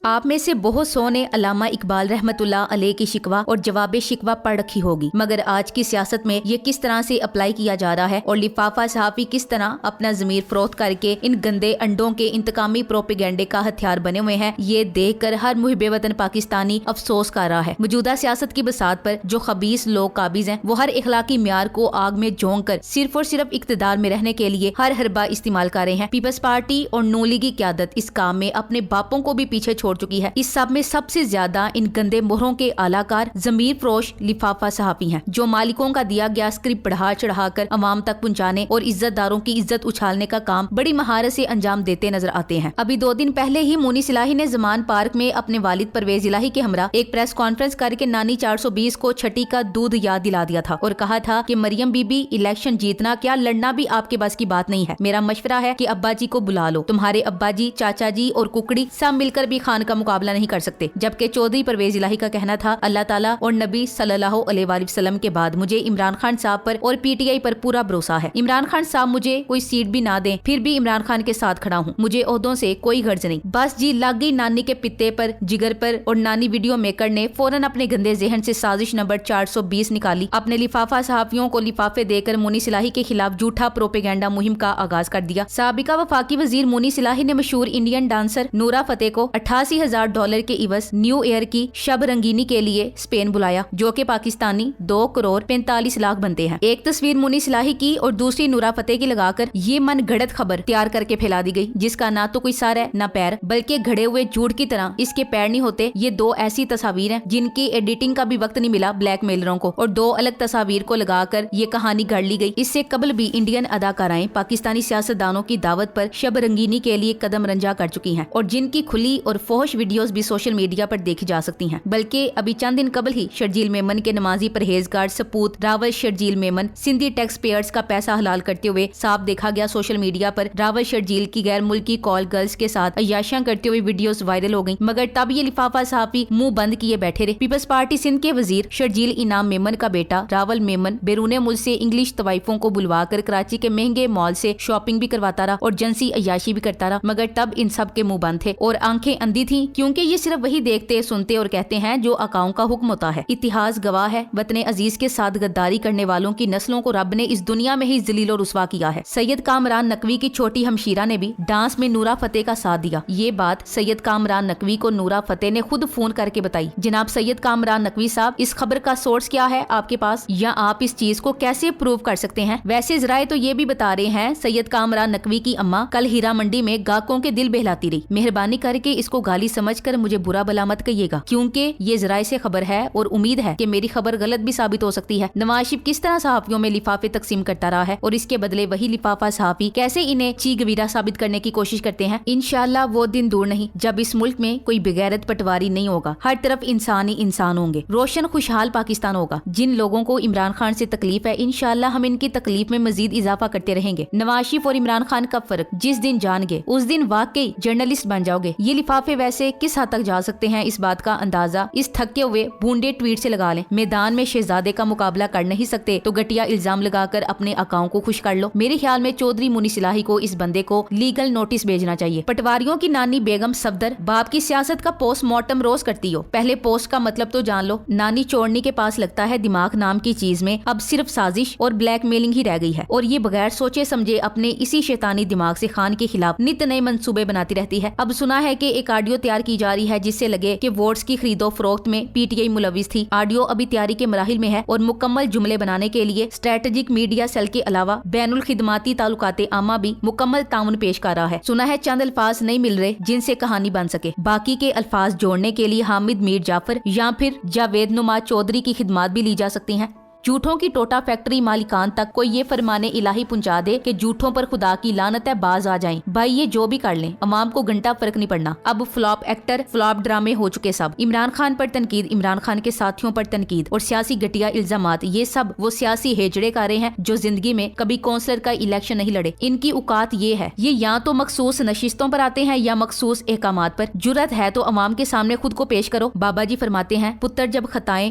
آپ میں سے بہت سو نے علامہ اقبال رحمت اللہ علیہ کی شکوہ اور جواب شکوہ پڑھ رکھی ہوگی، مگر آج کی سیاست میں یہ کس طرح سے اپلائی کیا جا رہا ہے اور لفافہ صحافی کس طرح اپنا ضمیر فروخت کر کے ان گندے انڈوں کے انتقامی پروپیگنڈے کا ہتھیار بنے ہوئے ہیں، یہ دیکھ کر ہر محب وطن پاکستانی افسوس کر رہا ہے۔ موجودہ سیاست کی بساط پر جو خبیث لوگ قابض ہیں، وہ ہر اخلاقی معیار کو آگ میں جھونک کر صرف اور صرف اقتدار میں رہنے کے لیے ہر حربہ استعمال کر رہے ہیں۔ پیپلز پارٹی اور نون لیگ کی قیادت اس کام میں اپنے باپوں کو بھی پیچھے چھوڑ چکی ہے۔ اس سب میں سب سے زیادہ ان گندے مہروں کے اعلی کار ضمیر فروش لفافہ صحافی ہیں، جو مالکوں کا دیا گیا اسکرپٹ بڑھا چڑھا کر عوام تک پہنچانے اور عزت داروں کی عزت اچھالنے کا کام بڑی مہارت سے انجام دیتے نظر آتے ہیں۔ ابھی 2 دن پہلے ہی مونس الہی نے زمان پارک میں اپنے والد پرویز الہی کے ہمراہ ایک پریس کانفرنس کر کے نانی 420 کو چھٹی کا دودھ یاد دلا دیا تھا اور کہا تھا کہ مریم بی بی الیکشن جیتنا کیا لڑنا بھی آپ کے بس کی بات نہیں ہے، میرا مشورہ ہے کہ ابا جی کو بلا لو، تمہارے ابا جی، چاچا جی اور ککڑی سب مل کر بھی خان کا مقابلہ نہیں کر سکتے۔ جبکہ چودھری پرویز الہی کا کہنا تھا، اللہ تعالیٰ اور نبی صلی اللہ علیہ وآلہ وسلم کے بعد مجھے عمران خان صاحب پر اور پی ٹی آئی پر پورا بھروسہ ہے۔ عمران خان صاحب مجھے کوئی سیٹ بھی نہ دیں پھر بھی عمران خان کے ساتھ کھڑا ہوں، مجھے عہدوں سے کوئی غرض نہیں۔ بس جی لگ گئی نانی کے پتے پر جگر پر، اور نانی ویڈیو میکر نے فوراً اپنے گندے ذہن سے سازش نمبر 420 نکالی، اپنے لفافہ صحافیوں کو لفافے دے کر مونس الہی کے خلاف جھوٹا پروپیگنڈا مہم کا آغاز کر دیا۔ سابقہ وفاقی وزیر مونس الہی نے مشہور انڈین ڈانسر نورا فتح کو $88,000 کے عوض نیو ایئر کی شب رنگینی کے لیے اسپین بلایا، جو کہ پاکستانی 2,45,00,000 بنتے ہیں۔ ایک تصویر مونس الہی کی اور دوسری نورا فتح کی لگا کر یہ من گھڑت خبر تیار کر کے پھیلا دی گئی، جس کا نہ تو کوئی سر ہے نہ پیر، بلکہ گھڑے ہوئے جھوٹ کی طرح اس کے پیر نہیں ہوتے۔ یہ 2 ایسی تصاویر ہیں جن کی ایڈیٹنگ کا بھی وقت نہیں ملا بلیک میلروں کو، اور 2 الگ تصاویر کو لگا کر یہ کہانی گھڑ لی گئی۔ اس سے قبل بھی انڈین اداکارائیں پاکستانی سیاستدانوں کی دعوت پر شب رنگینی کے لیے قدم رنجا کر چکی ہیں، اور جن کی کھلی اور فحش ویڈیوز بھی سوشل میڈیا پر دیکھی جا سکتی ہیں۔ بلکہ ابھی چند دن قبل ہی شرجیل میمن کے نمازی پرہیزگار سپوت راول شرجیل میمن سندھی ٹیکس پیئرز کا پیسہ حلال کرتے ہوئے صاف دیکھا گیا۔ سوشل میڈیا پر راول شرجیل کی غیر ملکی کال گرلز کے ساتھ عیاشیاں کرتے ہوئے ویڈیوز وائرل ہو گئیں، مگر تب یہ لفافہ صحافی منہ بند کیے بیٹھے رہے۔ پیپلز پارٹی سندھ کے وزیر شرجیل انعام میمن کا بیٹا راول میمن بیرون ملک سے انگلش طوائفوں کو بلوا کر کراچی کے مہنگے مال سے شاپنگ بھی کرواتا رہا اور جنسی عیاشی بھی کرتا رہا، مگر تب ان سب کے منہ بند تھے اور آنکھیں اندھی تھیں، کیونکہ یہ صرف وہی دیکھتے سنتے اور کہتے ہیں جو آقاؤں کا حکم ہوتا ہے۔ اتہاس گواہ ہے، وطن عزیز کے ساتھ غداری کرنے والوں کی نسلوں کو رب نے اس دنیا میں ہی ذلیل و رسوا کیا ہے۔ سید کامران نقوی کی چھوٹی ہمشیرہ نے بھی ڈانس میں نورا فتح کا ساتھ دیا۔ یہ بات سید کامران نقوی کو نورا فتح نے خود فون کر کے بتائی۔ جناب سید کامران نقوی صاحب، اس خبر کا سورس کیا ہے آپ کے پاس، یا آپ اس چیز کو کیسے پروو کر سکتے ہیں؟ ویسے ذرائع تو یہ بھی بتا رہے ہیں سید کامران نقوی کی اماں کل ہیرا منڈی میں گاہکوں کے دل بہلاتی رہی۔ مہربانی کر کے اس کو گالی سمجھ کر مجھے برا بلا مت کہیے گا، کیونکہ یہ ذرائع سے خبر ہے اور امید ہے کہ میری خبر غلط بھی ثابت ہو سکتی ہے۔ نواز شریف کس طرح صحافیوں میں لفافے تقسیم کرتا رہا ہے اور اس کے بدلے وہی لفافہ صحافی کیسے انہیں چی گویرا ثابت کرنے کی کوشش کرتے ہیں۔ انشاءاللہ وہ دن دور نہیں جب اس ملک میں کوئی بغیرت پٹواری نہیں ہوگا، ہر طرف انسان ہی انسان ہوں گے، روشن خوشحال پاکستان ہوگا۔ جن لوگوں کو عمران خان سے تکلیف ہے، انشاءاللہ ہم ان کی تکلیف میں مزید اضافہ کرتے رہیں گے۔ نواز شریف اور عمران خان کا فرق جس دن جان گے اس دن واقعی جرنلسٹ بن جاؤ گے۔ یہ لفافے ویسے کس حد تک جا سکتے ہیں، اس بات کا اندازہ اس تھکے ہوئے بونڈے ٹویٹ سے لگا لیں۔ میدان میں شہزادے کا مقابلہ کر نہیں سکتے تو گٹیا الزام لگا کر اپنے اکاؤں کو خوش کر لو۔ میرے خیال میں چودھری مونس الہی کو اس بندے کو لیگل نوٹس بھیجنا چاہیے۔ پٹواریوں کی نانی بیگم صفدر باپ کی سیاست کا پوسٹ مارٹم روز کرتی ہو، پہلے پوسٹ کا مطلب تو جان لو۔ نانی چوڑنی کے پاس لگتا ہے دماغ نام کی چیز میں اب صرف سازش اور بلیک میلنگ ہی رہ گئی ہے، اور یہ بغیر سوچے سمجھے اپنے اسی شیطانی دماغ سے خان کے خلاف نت نئے منصوبے بناتی رہتی ہے۔ اب سنا ہے کہ ایک آڈیو تیار کی جا رہی ہے جس سے لگے کہ ووٹس کی خرید و فروخت میں پی ٹی آئی ملوث تھی۔ آڈیو ابھی تیاری کے مراحل میں ہے اور مکمل جملے بنانے کے لیے اسٹریٹجک میڈیا سیل کے علاوہ بین الخدماتی تعلقات عامہ بھی مکمل تعاون پیش کر رہا ہے۔ سنا ہے چند الفاظ نہیں مل رہے جن سے کہانی بن سکے، باقی کے الفاظ جوڑنے کے لیے حامد میر جعفر یا پھر جاوید نما چودھری کی خدمات بھی لی جا سکتی ہیں۔ جھوٹوں کی ٹوٹا فیکٹری مالکان تک کوئی یہ فرمانے الہی پہنچا دے کہ جھوٹوں پر خدا کی لعنت ہے، باز آ جائیں۔ بھائی یہ جو بھی کر لیں، عوام کو گھنٹہ فرق نہیں پڑنا۔ اب فلاپ ایکٹر، فلاپ ڈرامے ہو چکے سب۔ عمران خان پر تنقید، عمران خان کے ساتھیوں پر تنقید اور سیاسی گٹیا الزامات، یہ سب وہ سیاسی ہیجڑے کارے ہیں جو زندگی میں کبھی کونسلر کا الیکشن نہیں لڑے۔ ان کی اوقات یہ ہے، یہ یا تو مخصوص نشستوں پر آتے ہیں یا مخصوص احکامات پر۔ جرأت ہے تو عوام کے سامنے خود کو پیش کرو۔ بابا جی فرماتے ہیں، پتر جب خطائیں